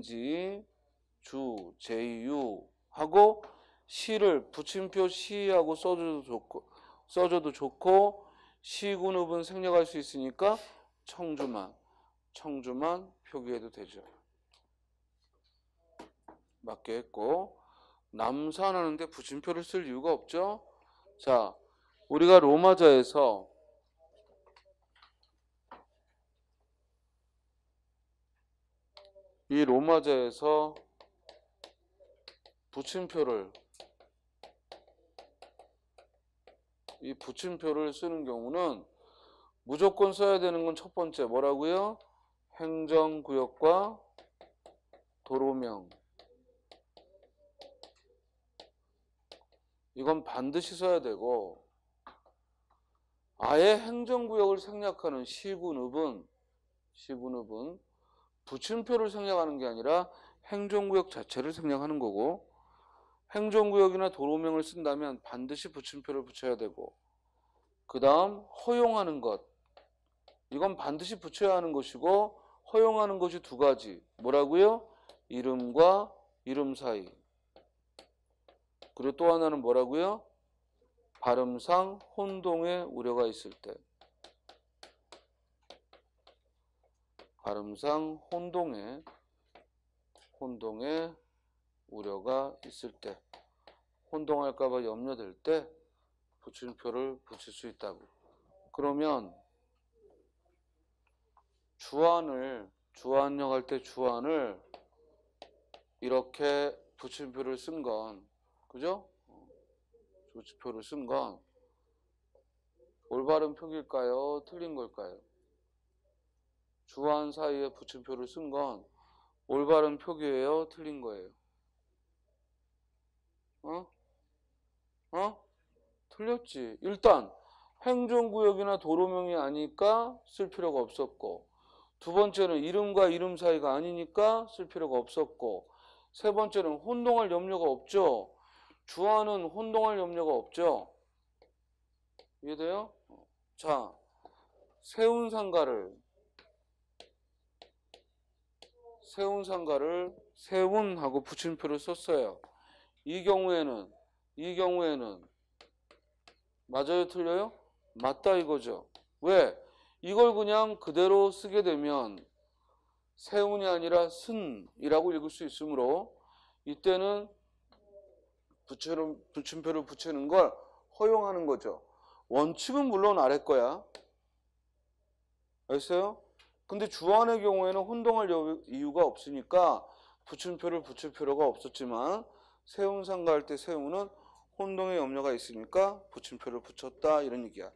주 JU 하고 시를 붙임표 시하고 써줘도 좋고 시군읍은 생략할 수 있으니까 청주만 표기해도 되죠. 맞게 했고, 남산 하는데 붙임표를 쓸 이유가 없죠. 자, 우리가 로마자에서 이 로마자에서 이 붙임표를 쓰는 경우는 무조건 써야 되는 건 첫 번째 뭐라고요? 행정구역과 도로명. 이건 반드시 써야 되고, 아예 행정구역을 생략하는 시군읍은 붙임표를 생략하는 게 아니라 행정구역 자체를 생략하는 거고, 행정구역이나 도로명을 쓴다면 반드시 붙임표를 붙여야 되고, 그 다음 허용하는 것, 이건 반드시 붙여야 하는 것이고, 허용하는 것이 두 가지. 뭐라고요? 이름과 이름 사이. 그리고 또 하나는 뭐라고요? 발음상 혼동의 우려가 있을 때. 발음상 혼동의 우려가 있을 때, 혼동할까봐 염려될 때 붙임표를 붙일 수 있다고. 그러면 주안역 할 때 주안을 이렇게 붙임표를 쓴 건, 그죠? 붙임표를 쓴 건 올바른 표기일까요? 틀린 걸까요? 주안 사이에 붙임표를 쓴 건 올바른 표기예요? 틀린 거예요? 틀렸지. 일단 행정구역이나 도로명이 아니니까 쓸 필요가 없었고, 두 번째는 이름과 이름 사이가 아니니까 쓸 필요가 없었고, 세 번째는 혼동할 염려가 없죠. 주안은 혼동할 염려가 없죠. 이해돼요? 자, 세운상가를 세운하고 붙임표를 썼어요. 이 경우에는 맞아요, 틀려요? 맞다 이거죠. 왜? 이걸 그냥 그대로 쓰게 되면 세운이 아니라 순이라고 읽을 수 있으므로 이때는 붙임표를 붙이는 걸 허용하는 거죠. 원칙은 물론 아래 거야. 알겠어요? 근데 주안의 경우에는 혼동할 이유가 없으니까 붙임표를 붙일 필요가 없었지만 세운상가 할 때 세운은 혼동의 염려가 있으니까 붙임표를 붙였다 이런 얘기야.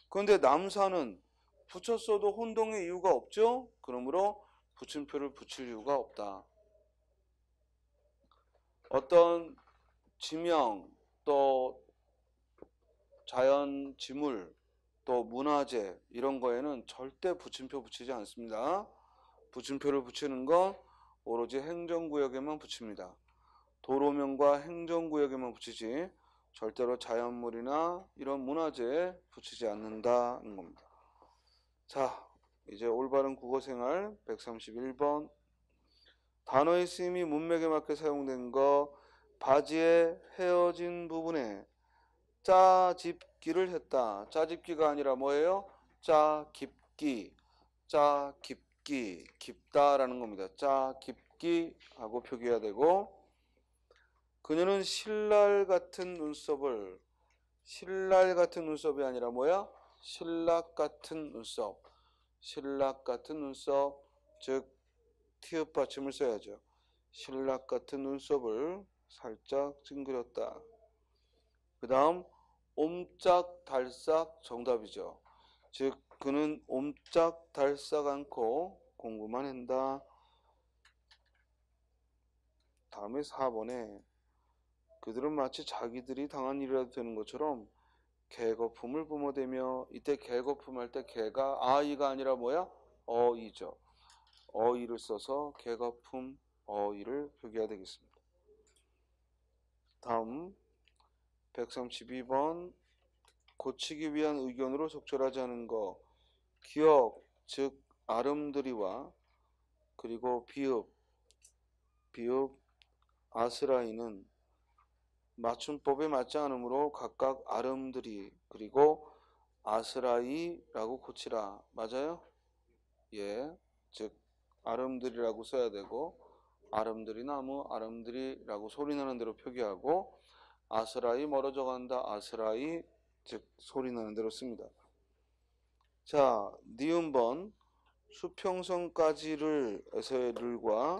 그런데 남산은 붙였어도 혼동의 이유가 없죠? 그러므로 붙임표를 붙일 이유가 없다. 어떤 지명, 또 자연 지물, 또 문화재 이런 거에는 절대 붙임표 붙이지 않습니다. 붙임표를 붙이는 건 오로지 행정구역에만 붙입니다. 도로명과 행정구역에만 붙이지 절대로 자연물이나 이런 문화재에 붙이지 않는다는 겁니다. 자, 이제 올바른 국어생활 131번. 단어의 쓰임이 문맥에 맞게 사용된 거, 바지의 헤어진 부분에 짜집기를 했다. 짜집기가 아니라 뭐예요? 짜깁기, 깊다라는 겁니다. 짜깁기 하고 표기해야 되고, 그녀는 신랄 같은 눈썹이 아니라 뭐야? 신락 같은 눈썹, 즉 티읕 받침을 써야죠. 신락 같은 눈썹을 살짝 찡그렸다. 그 다음 옴짝달싹 정답이죠. 즉 그는 옴짝달싹 않고 공부만 한다. 다음에 4번에 그들은 마치 자기들이 당한 일이라도 되는 것처럼 개거품을 뿜어대며, 이때 개거품 할 때 개가 아이가 아니라 뭐야? 어이죠. 어이를 써서 개거품 어이를 표기해야 되겠습니다. 다음 132번 고치기 위한 의견으로 적절하지 않은 거. 기억, 즉 아름드리와 그리고 비읍, 아스라이는 맞춤법에 맞지 않으므로 각각 아름드리 그리고 아스라이라고 고치라. 맞아요? 예, 즉 아름드리라고 써야 되고, 아름드리 나무, 아름드리라고 소리나는 대로 표기하고, 아스라이 멀어져 간다, 아스라이, 즉 소리나는 대로 씁니다. 자, 니은번 수평선까지를 에서의 를과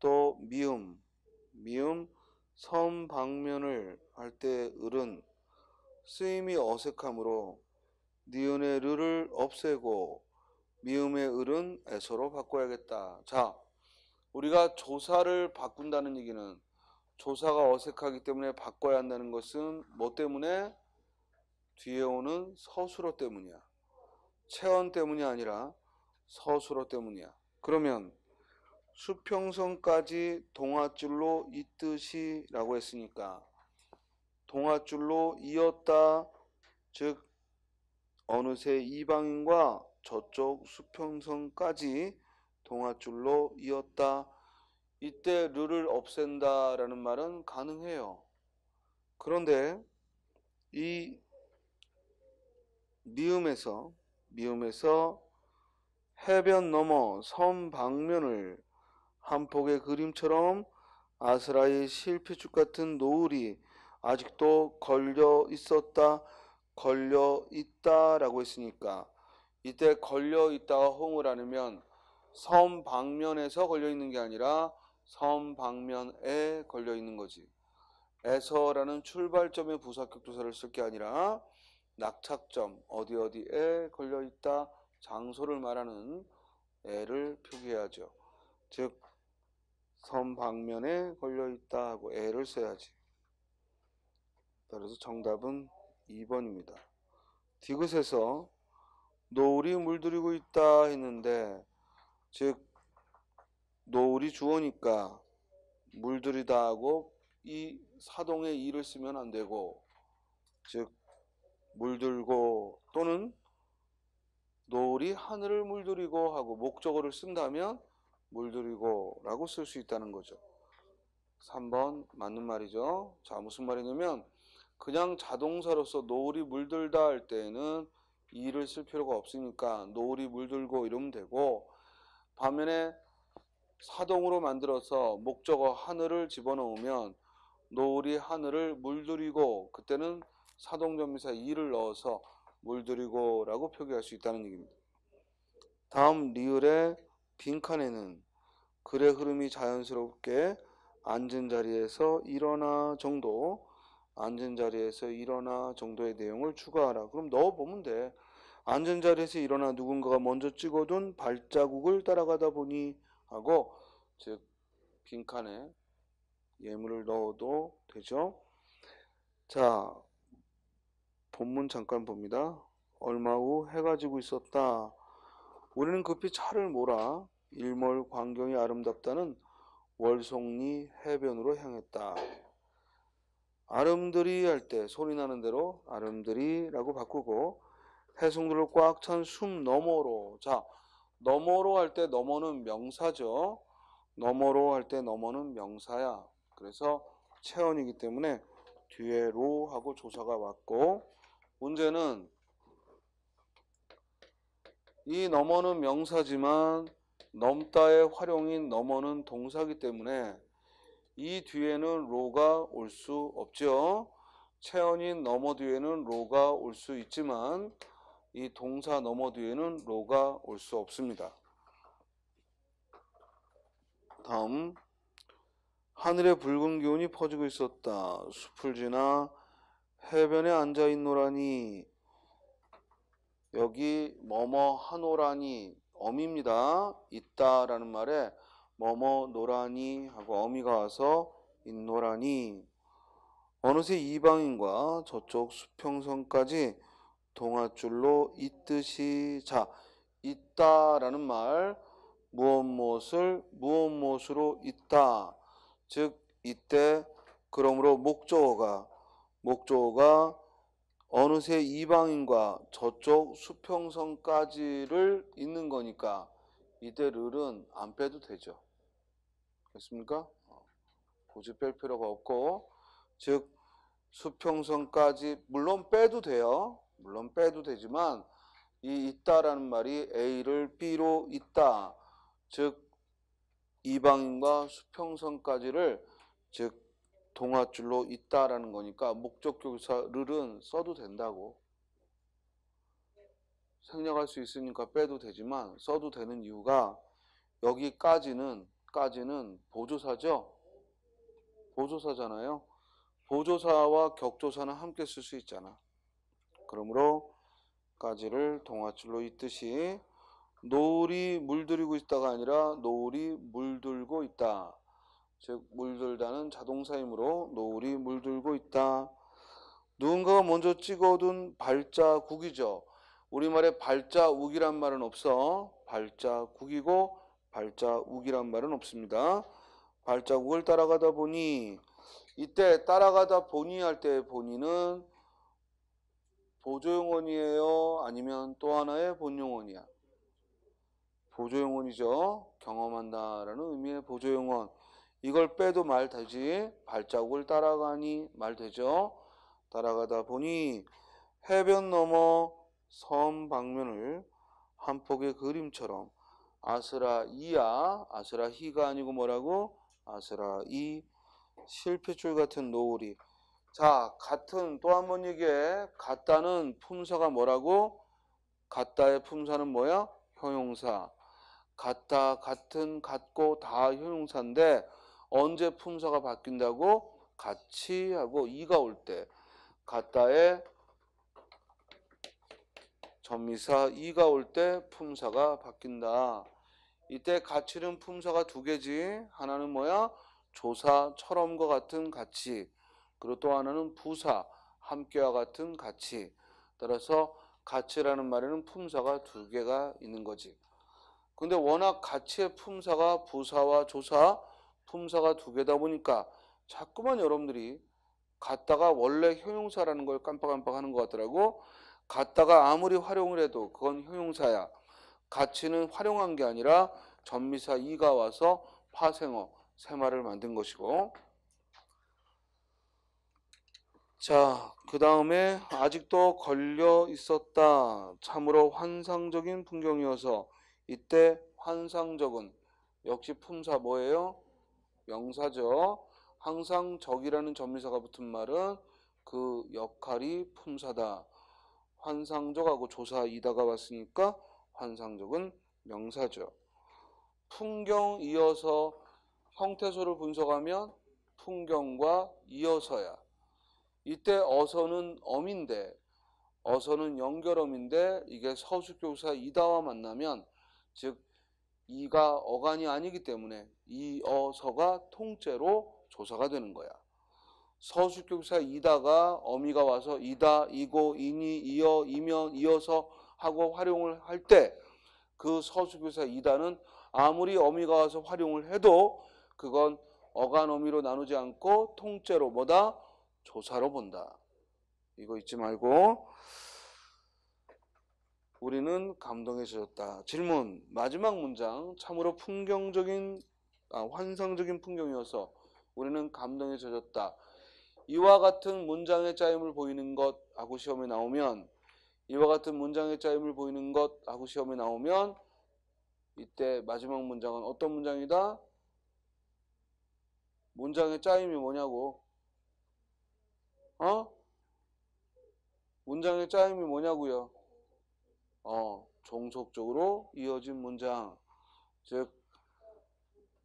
또 미음 선방면을 할 때 을은 쓰임이 어색하므로 니은의 르를 없애고 미음의 을은 에서로 바꿔야겠다. 자, 우리가 조사를 바꾼다는 얘기는 조사가 어색하기 때문에 바꿔야 한다는 것은 뭐 때문에? 뒤에 오는 서술어 때문이야. 체언 때문이 아니라 서술어 때문이야. 그러면 수평선까지 동아줄로 잇듯이 라고 했으니까 동아줄로 이었다, 즉 어느새 이방인과 저쪽 수평선까지 동아줄로 이었다. 이때 르를 없앤다 라는 말은 가능해요. 그런데 이 미음에서 해변 너머 섬 방면을 한 폭의 그림처럼 아스라의 실핏줄 같은 노을이 아직도 걸려 있었다, 걸려 있다 라고 했으니까 이때 걸려 있다가 호응을 하면 섬 방면에서 걸려 있는 게 아니라 섬 방면에 걸려 있는 거지. 에서라는 출발점의 부사격조사를 쓸 게 아니라 낙착점 어디에 걸려 있다, 장소를 말하는 에를 표기해야죠. 즉 섬 방면에 걸려 있다 하고 에를 써야지. 따라서 정답은 2번입니다. 디귿에서 노을이 물들이고 있다 했는데, 즉 노을이 주어니까 물들이다 하고 이 사동의 이를 쓰면 안 되고, 즉 물들고 또는 노을이 하늘을 물들이고 하고 목적어를 쓴다면 물들이고 라고 쓸 수 있다는 거죠. 3번 맞는 말이죠. 자, 무슨 말이냐면 그냥 자동사로서 노을이 물들다 할 때에는 이를 쓸 필요가 없으니까 노을이 물들고 이러면 되고, 반면에 사동으로 만들어서 목적어 하늘을 집어넣으면 노을이 하늘을 물들이고, 그때는 사동전미사 이를 넣어서 물들이고 라고 표기할 수 있다는 얘기입니다. 다음 리을의 빈칸에는 글의 흐름이 자연스럽게 앉은 자리에서 일어나 정도, 앉은 자리에서 일어나 정도의 내용을 추가하라. 그럼 넣어보면 돼. 앉은 자리에서 일어나 누군가가 먼저 찍어둔 발자국을 따라가다 보니 하고, 즉 빈칸에 예문을 넣어도 되죠. 자, 본문 잠깐 봅니다. 얼마 후 해가 지고 있었다. 우리는 급히 차를 몰아 일몰 광경이 아름답다는 월송리 해변으로 향했다. 아름드리 할 때 소리 나는 대로 아름드리라고 바꾸고, 해송들로 꽉 찬 숨 너머로. 자, 너머로 할 때 너머는 명사죠. 너머로 할 때 너머는 명사야. 그래서 체언이기 때문에 뒤에로 하고 조사가 왔고, 문제는 이 너머는 명사지만 넘다의 활용인 너머는 동사기 때문에 이 뒤에는 로가 올 수 없죠. 체언인 너머 뒤에는 로가 올 수 있지만 이 동사 너머 뒤에는 로가 올 수 없습니다. 다음, 하늘에 붉은 기운이 퍼지고 있었다. 숲을 지나 해변에 앉아있노라니. 여기 뭐뭐 하노라니 어미입니다. 있다라는 말에 뭐뭐 노라니 하고 어미가 와서 있노라니. 어느새 이방인과 저쪽 수평선까지 동아줄로 잇듯이. 자, 있다라는 말, 무엇으로 있다. 즉 이때 그러므로 목적어가 어느새 이방인과 저쪽 수평선까지를 잇는 거니까 이때 를은 안 빼도 되죠. 됐습니까? 굳이 뺄 필요가 없고, 즉 수평선까지 물론 빼도 돼요. 물론 빼도 되지만 이 있다라는 말이 A를 B로 있다. 즉 이방인과 수평선까지를 즉 동아줄로 있다라는 거니까 목적교사 를은 써도 된다고. 생략할 수 있으니까 빼도 되지만 써도 되는 이유가 여기까지는 보조사죠. 보조사잖아요. 보조사와 격조사는 함께 쓸 수 있잖아. 그러므로 까지를 동아줄로 잇듯이. 노을이 물들이고 있다가 아니라 노을이 물들고 있다. 즉 물들다는 자동사이므로 노을이 물들고 있다. 누군가가 먼저 찍어둔 발자국이죠. 우리말에 발자욱이란 말은 없어. 발자국이고 발자욱이란 말은 없습니다. 발자국을 따라가다 보니. 이때 따라가다 보니 할 때 보니는 보조용언이에요? 아니면 또 하나의 본용언이야? 보조용언이죠. 경험한다라는 의미의 보조용언. 이걸 빼도 말 되지. 발자국을 따라가니 말 되죠. 따라가다 보니 해변 너머 섬 방면을 한 폭의 그림처럼. 아스라이야. 아스라히가 아니고 뭐라고? 아스라이. 실핏줄 같은 노을이. 자, 같은 또 한 번 얘기해. 같다는 품사가 뭐라고? 같다의 품사는 뭐야? 형용사. 같다, 같은, 같고 다 형용사인데 언제 품사가 바뀐다고? 같이 하고 이가 올 때. 같다의 전미사 이가 올 때 품사가 바뀐다. 이때 같이는 품사가 두 개지. 하나는 뭐야? 조사처럼과 같은 같이. 그리고 또 하나는 부사, 함께와 같은 같이. 따라서 같이라는 말에는 품사가 두 개가 있는 거지. 근데 워낙 같이의 품사가 부사와 조사, 품사가 두 개다 보니까 자꾸만 여러분들이 같다가 원래 형용사라는 걸 깜빡깜빡 하는 것 같더라고. 같다가 아무리 활용을 해도 그건 형용사야. 같이는 활용한 게 아니라 전미사 이가 와서 파생어, 세마를 만든 것이고. 자, 그 다음에 아직도 걸려 있었다. 참으로 환상적인 풍경이어서. 이때 환상적은 역시 품사 뭐예요? 명사죠. 항상 적이라는 전미사가 붙은 말은 그 역할이 품사다. 환상적하고 조사이다가 왔으니까 환상적은 명사죠. 풍경 이어서 형태소를 분석하면 풍경과 이어서야. 이때 어서는 어민데, 어서는 연결어민데 이게 서술교사 이다와 만나면, 즉 이가 어간이 아니기 때문에 이어서가 통째로 조사가 되는 거야. 서술교사 이다가 어미가 와서 이다, 이고, 이니, 이어, 이면, 이어서 하고 활용을 할 때 그 서술교사 이다는 아무리 어미가 와서 활용을 해도 그건 어간 어미로 나누지 않고 통째로 뭐다? 조사로 본다. 이거 잊지 말고. 우리는 감동에 젖었다. 질문. 마지막 문장. 참으로 환상적인 풍경이어서 우리는 감동에 젖었다. 이와 같은 문장의 짜임을 보이는 것 하고 시험에 나오면, 이와 같은 문장의 짜임을 보이는 것 하고 시험에 나오면 이때 마지막 문장은 어떤 문장이다? 문장의 짜임이 뭐냐고. 문장의 짜임이 뭐냐고요. 종속적으로 이어진 문장. 즉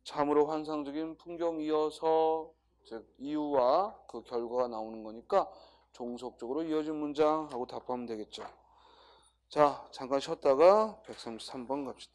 참으로 환상적인 풍경이어서, 즉 이유와 그 결과가 나오는 거니까 종속적으로 이어진 문장 하고 답하면 되겠죠. 자, 잠깐 쉬었다가 133번 갑시다.